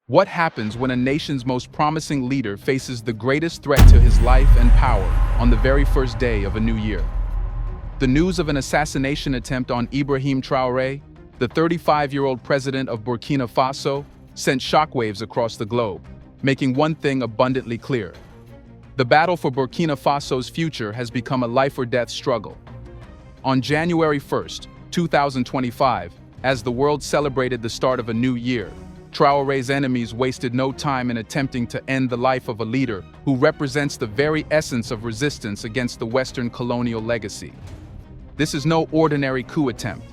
What happens when a nation's most promising leader faces the greatest threat to his life and power on the very first day of a new year? The news of an assassination attempt on Ibrahim Traoré, the 35-year-old president of Burkina Faso, sent shockwaves across the globe, making one thing abundantly clear. The battle for Burkina Faso's future has become a life-or-death struggle. On January 1st, 2025, as the world celebrated the start of a new year, Traoré's enemies wasted no time in attempting to end the life of a leader who represents the very essence of resistance against the Western colonial legacy. This is no ordinary coup attempt.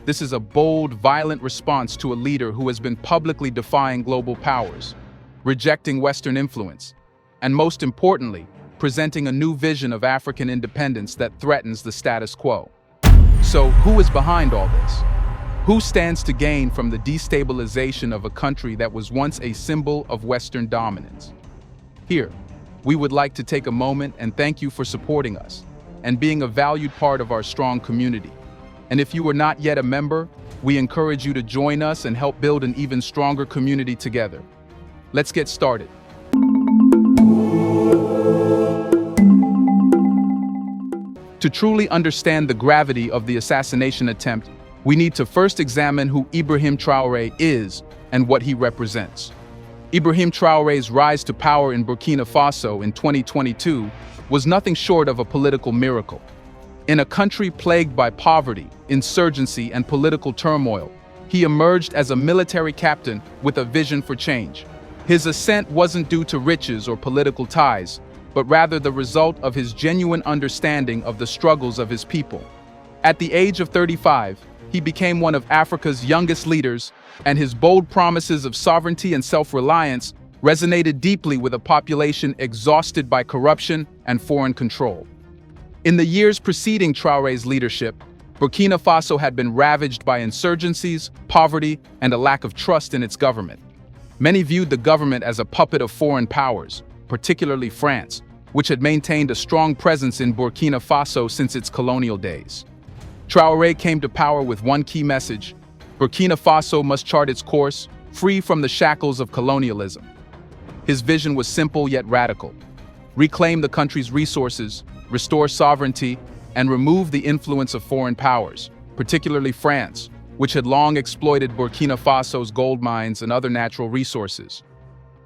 This is a bold, violent response to a leader who has been publicly defying global powers, rejecting Western influence, and most importantly, presenting a new vision of African independence that threatens the status quo. So, who is behind all this? Who stands to gain from the destabilization of a country that was once a symbol of Western dominance? Here, we would like to take a moment and thank you for supporting us and being a valued part of our strong community. And if you are not yet a member, we encourage you to join us and help build an even stronger community together. Let's get started. To truly understand the gravity of the assassination attempt, we need to first examine who Ibrahim Traoré is and what he represents. Ibrahim Traoré's rise to power in Burkina Faso in 2022 was nothing short of a political miracle. In a country plagued by poverty, insurgency, and political turmoil, he emerged as a military captain with a vision for change. His ascent wasn't due to riches or political ties, but rather the result of his genuine understanding of the struggles of his people. At the age of 35, he became one of Africa's youngest leaders, and his bold promises of sovereignty and self-reliance resonated deeply with a population exhausted by corruption and foreign control. In the years preceding Traoré's leadership, Burkina Faso had been ravaged by insurgencies, poverty, and a lack of trust in its government. Many viewed the government as a puppet of foreign powers, particularly France, which had maintained a strong presence in Burkina Faso since its colonial days. Traoré came to power with one key message: Burkina Faso must chart its course, free from the shackles of colonialism. His vision was simple yet radical: reclaim the country's resources, restore sovereignty, and remove the influence of foreign powers, particularly France, which had long exploited Burkina Faso's gold mines and other natural resources.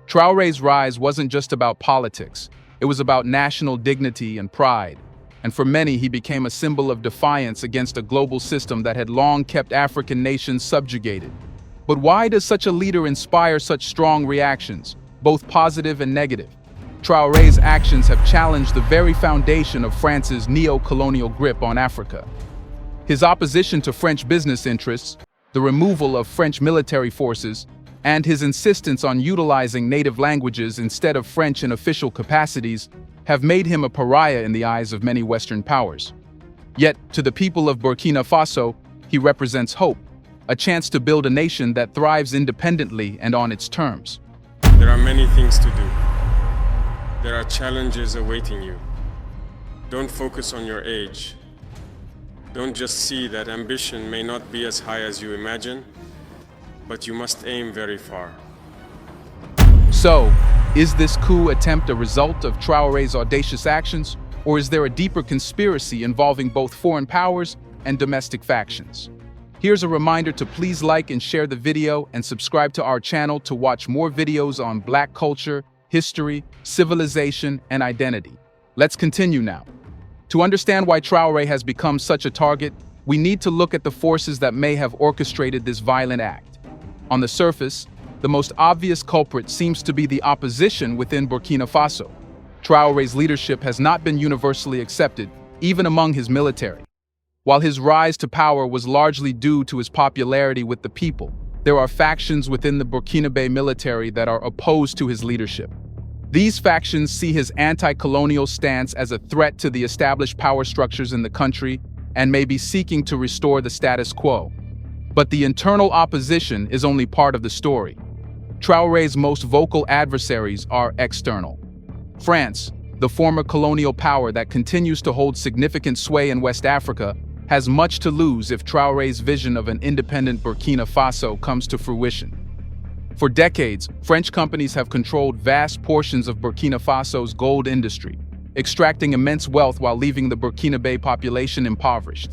Traoré's rise wasn't just about politics, it was about national dignity and pride. And for many, he became a symbol of defiance against a global system that had long kept African nations subjugated. But why does such a leader inspire such strong reactions, both positive and negative? Traoré's actions have challenged the very foundation of France's neo-colonial grip on Africa. His opposition to French business interests, the removal of French military forces, and his insistence on utilizing native languages instead of French in official capacities have made him a pariah in the eyes of many Western powers. Yet, to the people of Burkina Faso, he represents hope, a chance to build a nation that thrives independently and on its terms. There are many things to do. There are challenges awaiting you. Don't focus on your age. Don't just see that ambition may not be as high as you imagine, but you must aim very far. So, is this coup attempt a result of Traoré's audacious actions, or is there a deeper conspiracy involving both foreign powers and domestic factions? Here's a reminder to please like and share the video and subscribe to our channel to watch more videos on Black culture, history, civilization, and identity. Let's continue now. To understand why Traoré has become such a target, we need to look at the forces that may have orchestrated this violent act. On the surface, the most obvious culprit seems to be the opposition within Burkina Faso. Traoré's leadership has not been universally accepted, even among his military. While his rise to power was largely due to his popularity with the people, there are factions within the Burkinabe military that are opposed to his leadership. These factions see his anti-colonial stance as a threat to the established power structures in the country and may be seeking to restore the status quo. But the internal opposition is only part of the story. Traoré's most vocal adversaries are external. France, the former colonial power that continues to hold significant sway in West Africa, has much to lose if Traoré's vision of an independent Burkina Faso comes to fruition. For decades, French companies have controlled vast portions of Burkina Faso's gold industry, extracting immense wealth while leaving the Burkinabe population impoverished.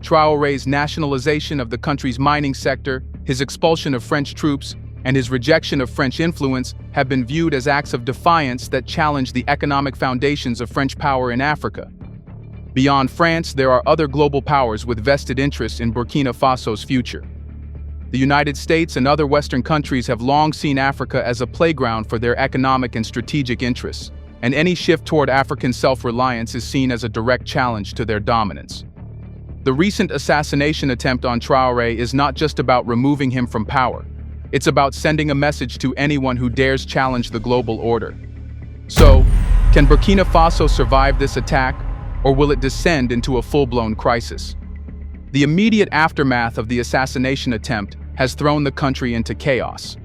Traoré's nationalization of the country's mining sector, his expulsion of French troops, and his rejection of French influence have been viewed as acts of defiance that challenge the economic foundations of French power in Africa. Beyond France, there are other global powers with vested interests in Burkina Faso's future. The United States and other Western countries have long seen Africa as a playground for their economic and strategic interests, and any shift toward African self-reliance is seen as a direct challenge to their dominance. The recent assassination attempt on Traoré is not just about removing him from power. It's about sending a message to anyone who dares challenge the global order. So, can Burkina Faso survive this attack, or will it descend into a full-blown crisis? The immediate aftermath of the assassination attempt has thrown the country into chaos.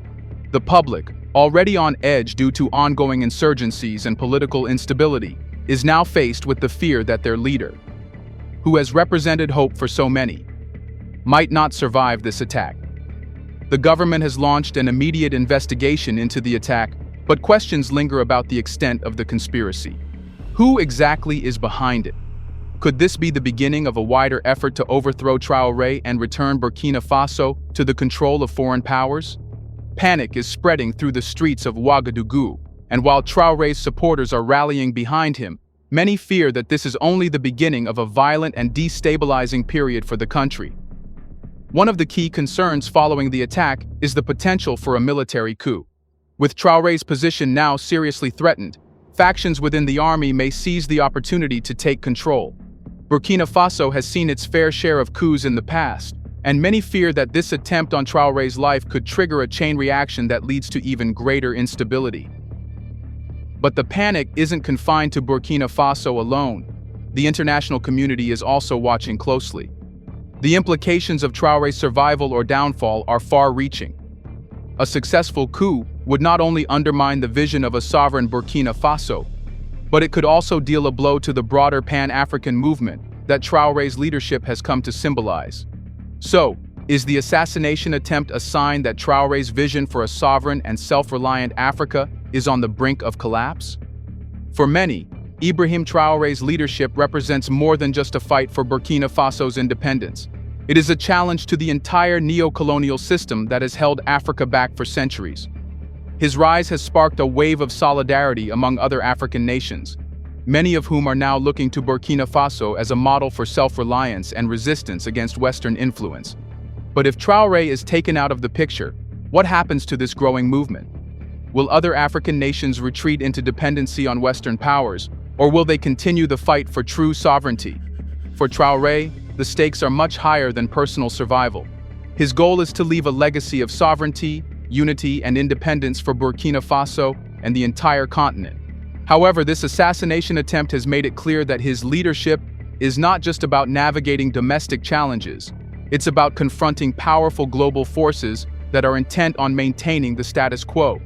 The public, already on edge due to ongoing insurgencies and political instability, is now faced with the fear that their leader, who has represented hope for so many, might not survive this attack. The government has launched an immediate investigation into the attack, but questions linger about the extent of the conspiracy. Who exactly is behind it? Could this be the beginning of a wider effort to overthrow Traoré and return Burkina Faso to the control of foreign powers? Panic is spreading through the streets of Ouagadougou, and while Traoré's supporters are rallying behind him, many fear that this is only the beginning of a violent and destabilizing period for the country. One of the key concerns following the attack is the potential for a military coup. With Traoré's position now seriously threatened, factions within the army may seize the opportunity to take control. Burkina Faso has seen its fair share of coups in the past, and many fear that this attempt on Traoré's life could trigger a chain reaction that leads to even greater instability. But the panic isn't confined to Burkina Faso alone. The international community is also watching closely. The implications of Traoré's survival or downfall are far-reaching. A successful coup would not only undermine the vision of a sovereign Burkina Faso, but it could also deal a blow to the broader Pan-African movement that Traoré's leadership has come to symbolize. So, is the assassination attempt a sign that Traoré's vision for a sovereign and self-reliant Africa is on the brink of collapse? For many, Ibrahim Traoré's leadership represents more than just a fight for Burkina Faso's independence. It is a challenge to the entire neo-colonial system that has held Africa back for centuries. His rise has sparked a wave of solidarity among other African nations, many of whom are now looking to Burkina Faso as a model for self-reliance and resistance against Western influence. But if Traoré is taken out of the picture, what happens to this growing movement? Will other African nations retreat into dependency on Western powers, or will they continue the fight for true sovereignty? For Traoré, the stakes are much higher than personal survival. His goal is to leave a legacy of sovereignty, unity, and independence for Burkina Faso and the entire continent. However, this assassination attempt has made it clear that his leadership is not just about navigating domestic challenges. It's about confronting powerful global forces that are intent on maintaining the status quo.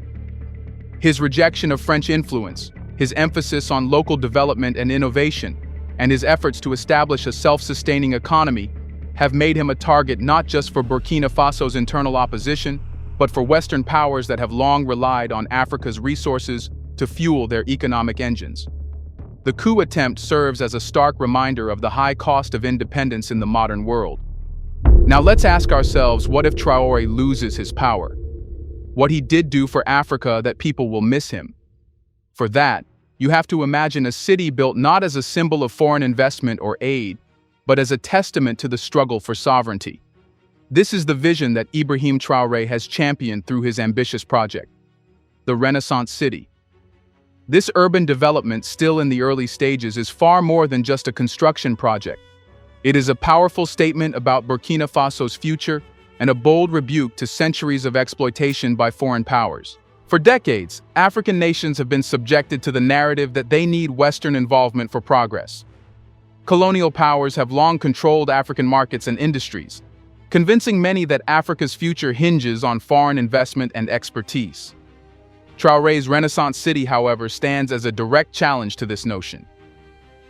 His rejection of French influence, his emphasis on local development and innovation, and his efforts to establish a self-sustaining economy have made him a target not just for Burkina Faso's internal opposition, but for Western powers that have long relied on Africa's resources to fuel their economic engines. The coup attempt serves as a stark reminder of the high cost of independence in the modern world. Now let's ask ourselves, what if Traoré loses his power? What he did do for Africa that people will miss him? For that, you have to imagine a city built not as a symbol of foreign investment or aid, but as a testament to the struggle for sovereignty. This is the vision that Ibrahim Traoré has championed through his ambitious project, the Renaissance City. This urban development, still in the early stages, is far more than just a construction project. It is a powerful statement about Burkina Faso's future and a bold rebuke to centuries of exploitation by foreign powers. For decades, African nations have been subjected to the narrative that they need Western involvement for progress. Colonial powers have long controlled African markets and industries, convincing many that Africa's future hinges on foreign investment and expertise. Traoré's Renaissance City, however, stands as a direct challenge to this notion.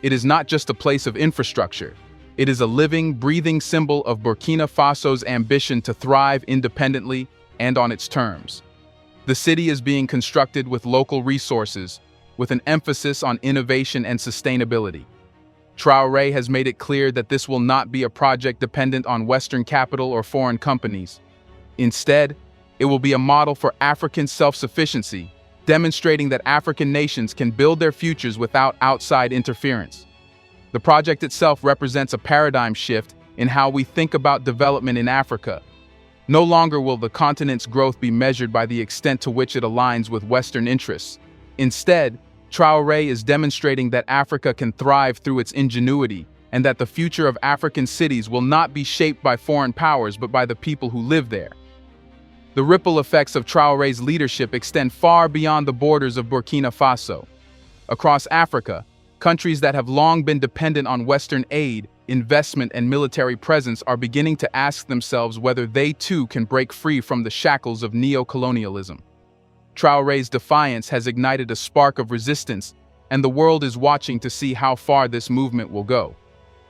It is not just a place of infrastructure. It is a living, breathing symbol of Burkina Faso's ambition to thrive independently and on its terms. The city is being constructed with local resources, with an emphasis on innovation and sustainability. Traoré has made it clear that this will not be a project dependent on Western capital or foreign companies. Instead, it will be a model for African self-sufficiency, demonstrating that African nations can build their futures without outside interference. The project itself represents a paradigm shift in how we think about development in Africa. No longer will the continent's growth be measured by the extent to which it aligns with Western interests. Instead, Traoré is demonstrating that Africa can thrive through its ingenuity, and that the future of African cities will not be shaped by foreign powers but by the people who live there. The ripple effects of Traoré's leadership extend far beyond the borders of Burkina Faso. Across Africa, countries that have long been dependent on Western aid, investment, and military presence are beginning to ask themselves whether they too can break free from the shackles of neo-colonialism. Traoré's defiance has ignited a spark of resistance, and the world is watching to see how far this movement will go.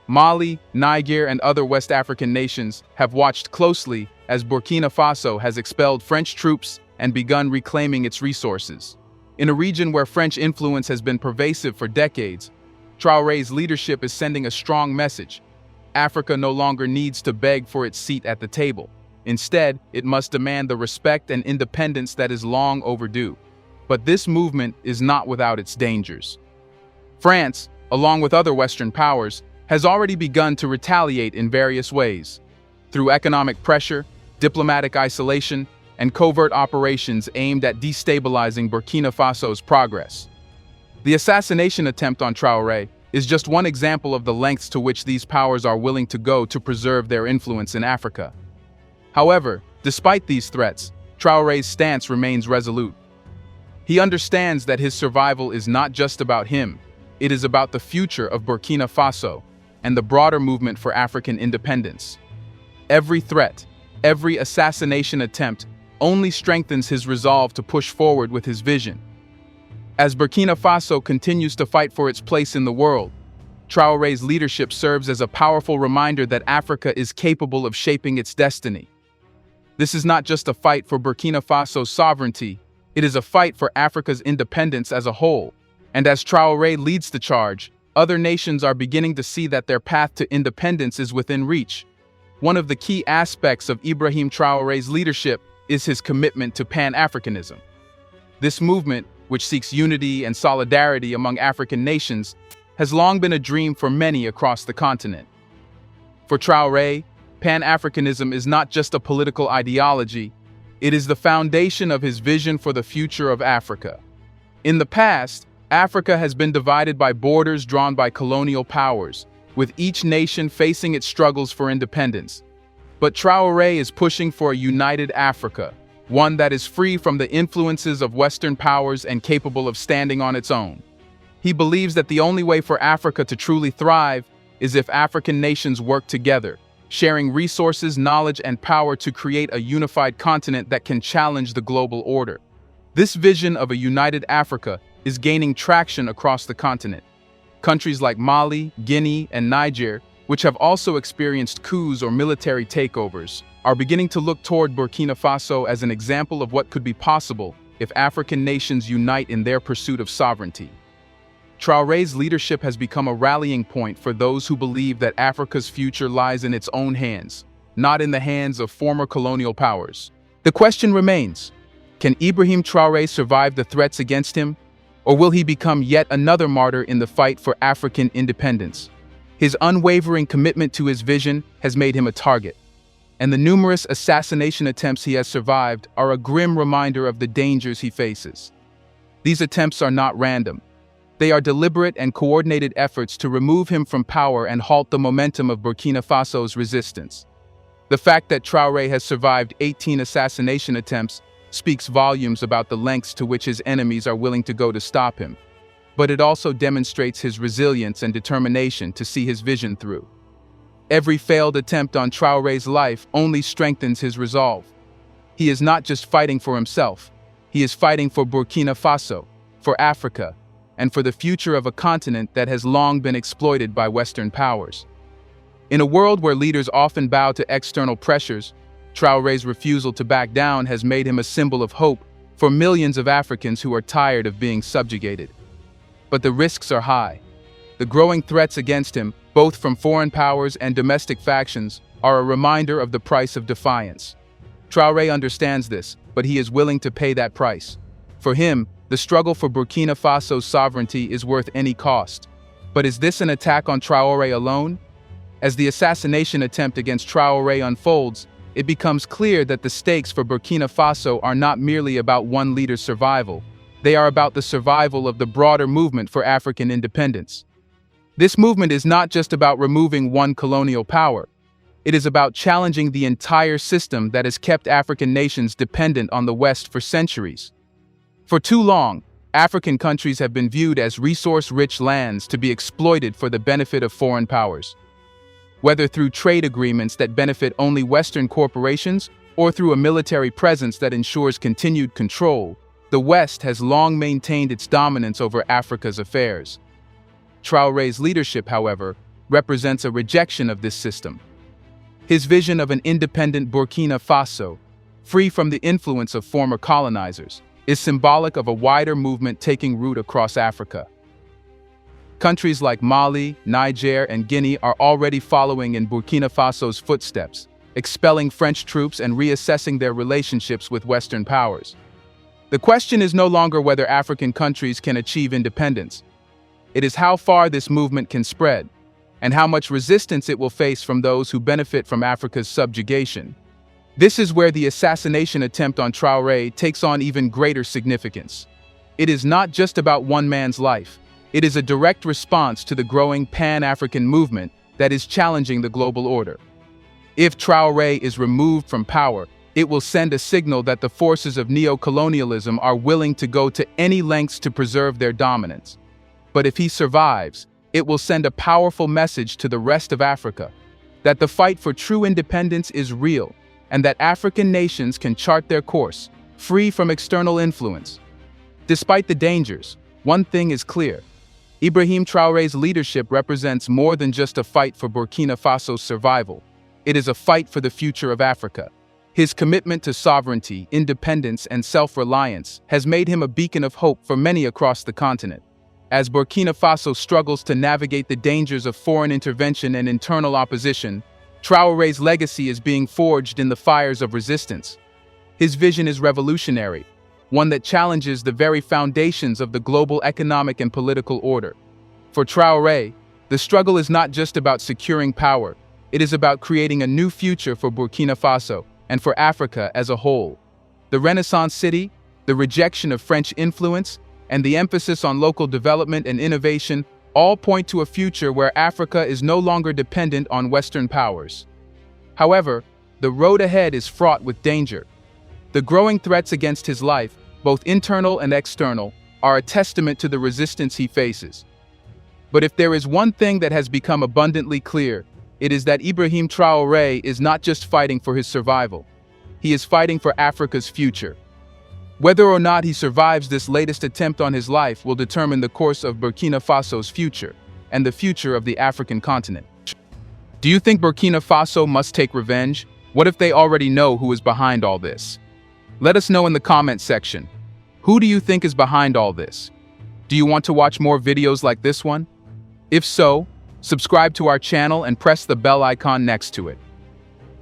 Mali, Niger, and other West African nations have watched closely as Burkina Faso has expelled French troops and begun reclaiming its resources. In a region where French influence has been pervasive for decades, Traoré's leadership is sending a strong message. Africa no longer needs to beg for its seat at the table. Instead, it must demand the respect and independence that is long overdue. But this movement is not without its dangers. France, along with other Western powers, has already begun to retaliate in various ways. Through economic pressure, diplomatic isolation, and covert operations aimed at destabilizing Burkina Faso's progress. The assassination attempt on Traoré is just one example of the lengths to which these powers are willing to go to preserve their influence in Africa. However, despite these threats, Traoré's stance remains resolute. He understands that his survival is not just about him, it is about the future of Burkina Faso and the broader movement for African independence. Every threat, every assassination attempt only strengthens his resolve to push forward with his vision. As Burkina Faso continues to fight for its place in the world, Traoré's leadership serves as a powerful reminder that Africa is capable of shaping its destiny. This is not just a fight for Burkina Faso's sovereignty, it is a fight for Africa's independence as a whole. And as Traoré leads the charge, other nations are beginning to see that their path to independence is within reach. One of the key aspects of Ibrahim Traoré's leadership is his commitment to Pan-Africanism. This movement, which seeks unity and solidarity among African nations, has long been a dream for many across the continent. For Traoré, Pan-Africanism is not just a political ideology, it is the foundation of his vision for the future of Africa. In the past, Africa has been divided by borders drawn by colonial powers, with each nation facing its struggles for independence. But Traoré is pushing for a united Africa, one that is free from the influences of Western powers and capable of standing on its own. He believes that the only way for Africa to truly thrive is if African nations work together, sharing resources, knowledge, and power to create a unified continent that can challenge the global order. This vision of a united Africa is gaining traction across the continent. Countries like Mali, Guinea, and Niger, which have also experienced coups or military takeovers, are beginning to look toward Burkina Faso as an example of what could be possible if African nations unite in their pursuit of sovereignty. Traoré's leadership has become a rallying point for those who believe that Africa's future lies in its own hands, not in the hands of former colonial powers. The question remains, can Ibrahim Traoré survive the threats against him, or will he become yet another martyr in the fight for African independence? His unwavering commitment to his vision has made him a target, and the numerous assassination attempts he has survived are a grim reminder of the dangers he faces. These attempts are not random. They are deliberate and coordinated efforts to remove him from power and halt the momentum of Burkina Faso's resistance. The fact that Traoré has survived 18 assassination attempts speaks volumes about the lengths to which his enemies are willing to go to stop him. But it also demonstrates his resilience and determination to see his vision through. Every failed attempt on Traoré's life only strengthens his resolve. He is not just fighting for himself, he is fighting for Burkina Faso, for Africa, and for the future of a continent that has long been exploited by Western powers. In a world where leaders often bow to external pressures, Traoré's refusal to back down has made him a symbol of hope for millions of Africans who are tired of being subjugated. But the risks are high. The growing threats against him, both from foreign powers and domestic factions, are a reminder of the price of defiance. Traoré understands this, but he is willing to pay that price. For him, the struggle for Burkina Faso's sovereignty is worth any cost. But is this an attack on Traoré alone? As the assassination attempt against Traoré unfolds, it becomes clear that the stakes for Burkina Faso are not merely about one leader's survival. They are about the survival of the broader movement for African independence. This movement is not just about removing one colonial power. It is about challenging the entire system that has kept African nations dependent on the West for centuries. For too long, African countries have been viewed as resource-rich lands to be exploited for the benefit of foreign powers. Whether through trade agreements that benefit only Western corporations or through a military presence that ensures continued control, the West has long maintained its dominance over Africa's affairs. Traoré's leadership, however, represents a rejection of this system. His vision of an independent Burkina Faso, free from the influence of former colonizers, is symbolic of a wider movement taking root across Africa. Countries like Mali, Niger, and Guinea are already following in Burkina Faso's footsteps, expelling French troops and reassessing their relationships with Western powers. The question is no longer whether African countries can achieve independence. It is how far this movement can spread, and how much resistance it will face from those who benefit from Africa's subjugation. This is where the assassination attempt on Traoré takes on even greater significance. It is not just about one man's life. It is a direct response to the growing Pan-African movement that is challenging the global order. If Traoré is removed from power, it will send a signal that the forces of neo-colonialism are willing to go to any lengths to preserve their dominance. But if he survives, it will send a powerful message to the rest of Africa, that the fight for true independence is real, and that African nations can chart their course, free from external influence. Despite the dangers, one thing is clear. Ibrahim Traoré's leadership represents more than just a fight for Burkina Faso's survival. It is a fight for the future of Africa. His commitment to sovereignty, independence, and self-reliance has made him a beacon of hope for many across the continent. As Burkina Faso struggles to navigate the dangers of foreign intervention and internal opposition, Traoré's legacy is being forged in the fires of resistance. His vision is revolutionary, one that challenges the very foundations of the global economic and political order. For Traoré, the struggle is not just about securing power, it is about creating a new future for Burkina Faso and for Africa as a whole. The Renaissance city, the rejection of French influence, and the emphasis on local development and innovation all point to a future where Africa is no longer dependent on Western powers. However, the road ahead is fraught with danger. The growing threats against his life, both internal and external, are a testament to the resistance he faces. But if there is one thing that has become abundantly clear, it is that Ibrahim Traoré is not just fighting for his survival. He is fighting for Africa's future. Whether or not he survives this latest attempt on his life will determine the course of Burkina Faso's future and the future of the African continent. Do you think Burkina Faso must take revenge? What if they already know who is behind all this? Let us know in the comment section. Who do you think is behind all this? Do you want to watch more videos like this one? If so, subscribe to our channel and press the bell icon next to it.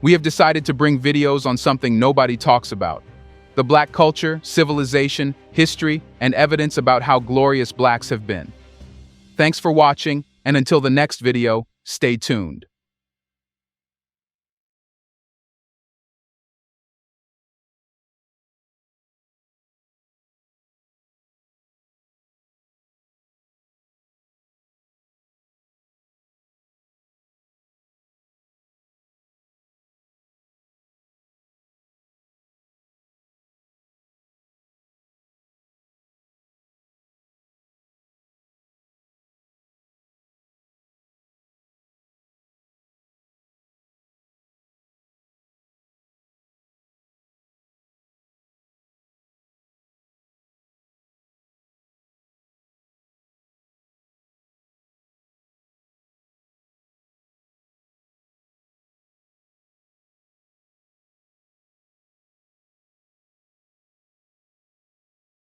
We have decided to bring videos on something nobody talks about: the Black culture, civilization, history, and evidence about how glorious Blacks have been. Thanks for watching, and until the next video, stay tuned.